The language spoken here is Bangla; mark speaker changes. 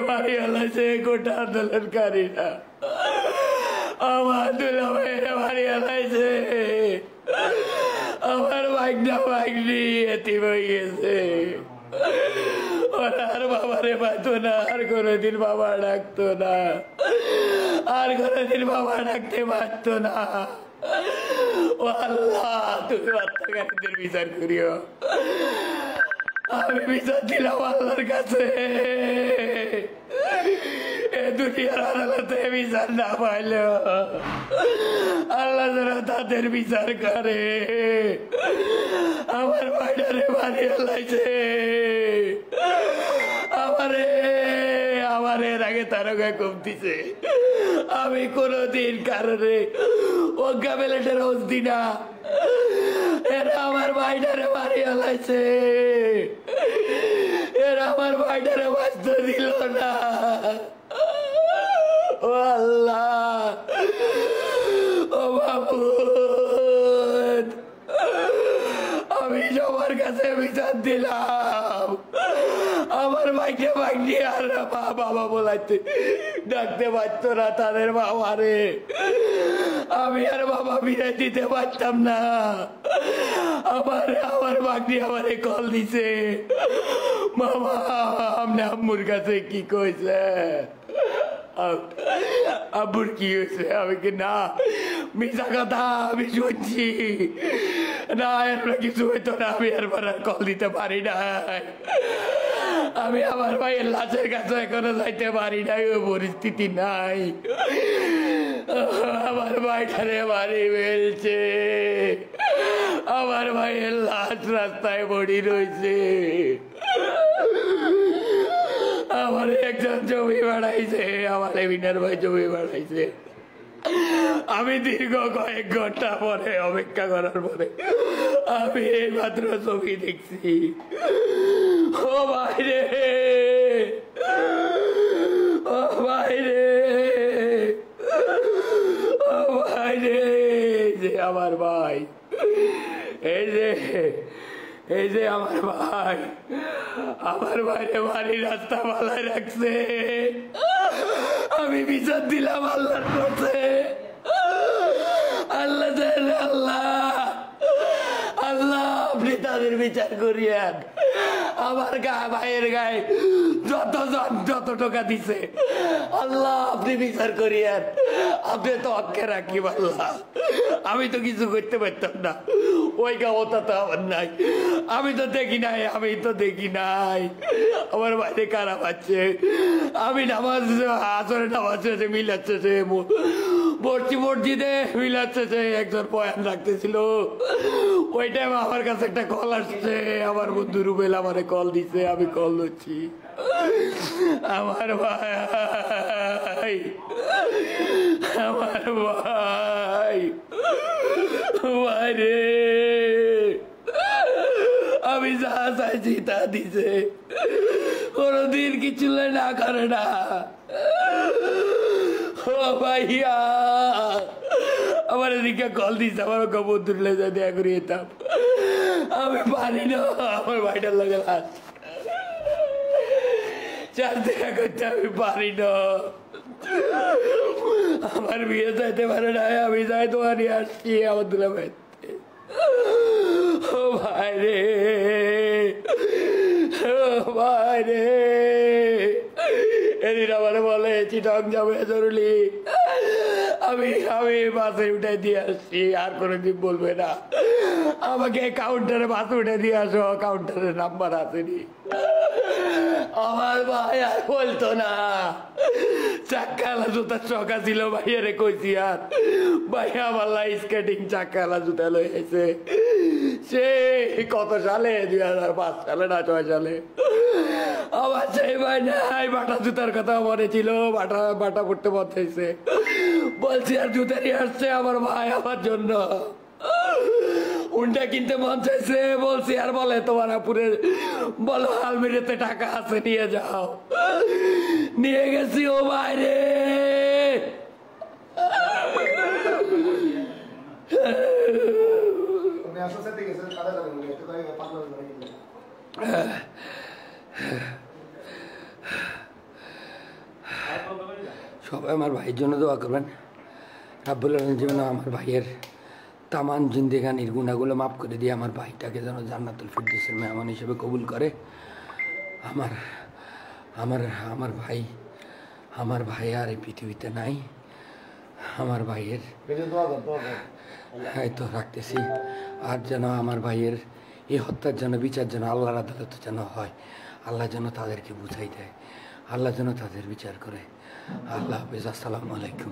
Speaker 1: মারি আলাইছে গোটা আন্দোলনকারীরা আমার দুলা ভাইয়েরা মারি আলাইছে আমার ভাগনা ভাগনি এতিম হয়ে গেছে ওরা আর বাবারে পাইতো না আর কোনোদিন বাবা ডাকতো না আর কোনোদিন বাবা ডাকতে পারতো না ও আল্লাহ তুমি হত্যাকারীদের বিচার করিও আমি বিচার দিলাম আল্লাহর কাছে এ দুনিয়ার আদালতে বিচার না পাইল আল্লাহ যেন তাদের বিচার করে আমার ভাইটারে মারিয়ে লাইছে আমার এর আগে তারকা কমতিছে আমি কোনদিন কারণে অজ্ঞা বেলেটের হোস দি না এরা আমার ভাইটারে মারিয়ে লাইছে এরা আমার ভাইটারে বাঁচতে দিল না ও আল্লাহ ও মাবুদ আমি সবার কাছে বিচার দিলাম আমার ভাইকে ভাগ্নি আর বাবা বলাইতে ডাকতে পারতো না তাদের বাবারে আমি আর বাবা ফিরে দিতে পারতাম না আমার ভাগ্নি আমারে কল দিছে মামা আপনি আম্মুর কাছে কি কইছে আব্বুর কি হয়েছে আমি কি না মিশা কথা আমি শুনছি না এর কিছু হইতো না আমি এরপর আর কল দিতে পারি না আমি আমার ভাইয়ের লাশের কাছে এখনো যাইতে পারি নাই ওই পরিস্থিতি নাই আমার ভাইটারে বাড়ি ফেলছে আমার ভাইয়ের লাশ রাস্তায় পড়ি রয়েছে আমার একজন জমি বাড়াইছে আমার বিনার ভাই জমি বাড়াইছে আমি দীর্ঘ কয়েক ঘন্টা পরে অপেক্ষা করার পরে আমি এই মাত্র ছবি দেখছি ও বাইরে ও বাইরে ও বাইরে যে আমার ভাই এই যে আমার ভাইরে বাড়ি রাস্তা মালায় রাখছে আমি বিচার দিলাম আল্লাহর কাছে আল্লাহ আপনি তাদের বিচার করিয়েন আমার ভাইয়ের গায়ে যত টাকা দিছে আল্লাহ আপনি বিচার করিয়েন আপনি তো অক্ষে রাখি আল্লাহ আমি তো কিছু করতে পারতাম না ওই ক্ষমতা তো আমার নাই আমি তো দেখি নাই আমার বাইরে কারা পাচ্ছে আমি নামাজ আসরে নামাজ মিলাচ্ছে সে মসজিদে মিলাচ্ছে সে একজন বয়ান রাখতেছিল ওই টাইম আমার কাছে একটা কল আসছে আমার বন্ধু রুবেল আমারে কল দিছে আমি কল দিচ্ছি আমার ভাই রে আমি যা চাইছি তা দিছে কোনদিন কিছু না করে না ও ভাইয়া আমার এদিকে কল দিছে আমার বন্ধুর লেজা দেয়া করে যেতাম আমি পারি না আমার ভাইটার লাগে চার দেখা করতে আমি পারি না আমার বিয়ে যাইতে পারে না আমি যাই তোমার নিয়ে আসছি আমার দুলা ভাই ও ভাই রে এদিন আমার বলে চিটং যাবে জরুরি আমি বাসে উঠে দিয়ে আসছি আর কোনোদিন বলবে না আমাকে কাউন্টারে বাসে উঠে দিয়ে আসো কাউন্টারের নাম্বার আসেনি আমার ভাই আর বলতো না চাক্কালা জুতার শখা ছিল ভাইয়ারে কইছি আর ভাই আমার স্কেটিং চাক্কালা জুতা লইছে সে কত সালে 2005 সালে না 6 সালে আমার সেই ভাই নাই বাটা জুতার কথা মনে ছিল বাটা পড়তে বলতেছে বলছি আর জুতা নিয়ে আসছে আমার ভাই আমার জন্য উনটা কিনতে মন চাইছে বলছি আর বলে তোমার আপুরের বলো আলমিরাতে টাকা আছে নিয়ে যাও নিয়ে গেছি ও বাইরে সবাই আমার ভাইয়ের জন্য দোয়া করবেন। রাব্বুল আলামিন যেন আমার ভাইয়ের তামান জিন্দেগানির গুণাগুলো মাফ করে দিয়ে আমার ভাইটাকে যেন জান্নাতুল ফিরদৌসের মেহমান হিসেবে কবুল করে। আমার আমার আমার ভাই আর এই পৃথিবীতে নাই। আমার ভাইয়ের এই তো রাখতেছি। আর যেন আমার ভাইয়ের এই হত্যার যেন বিচার যেন আল্লাহর আদালতে যেন হয়। আল্লাহ যেন তাদেরকে বুঝাই দেয়, আল্লাহ যেন তাদের বিচার করে। আল্লাহ হাফেজ, আসসালামু আলাইকুম।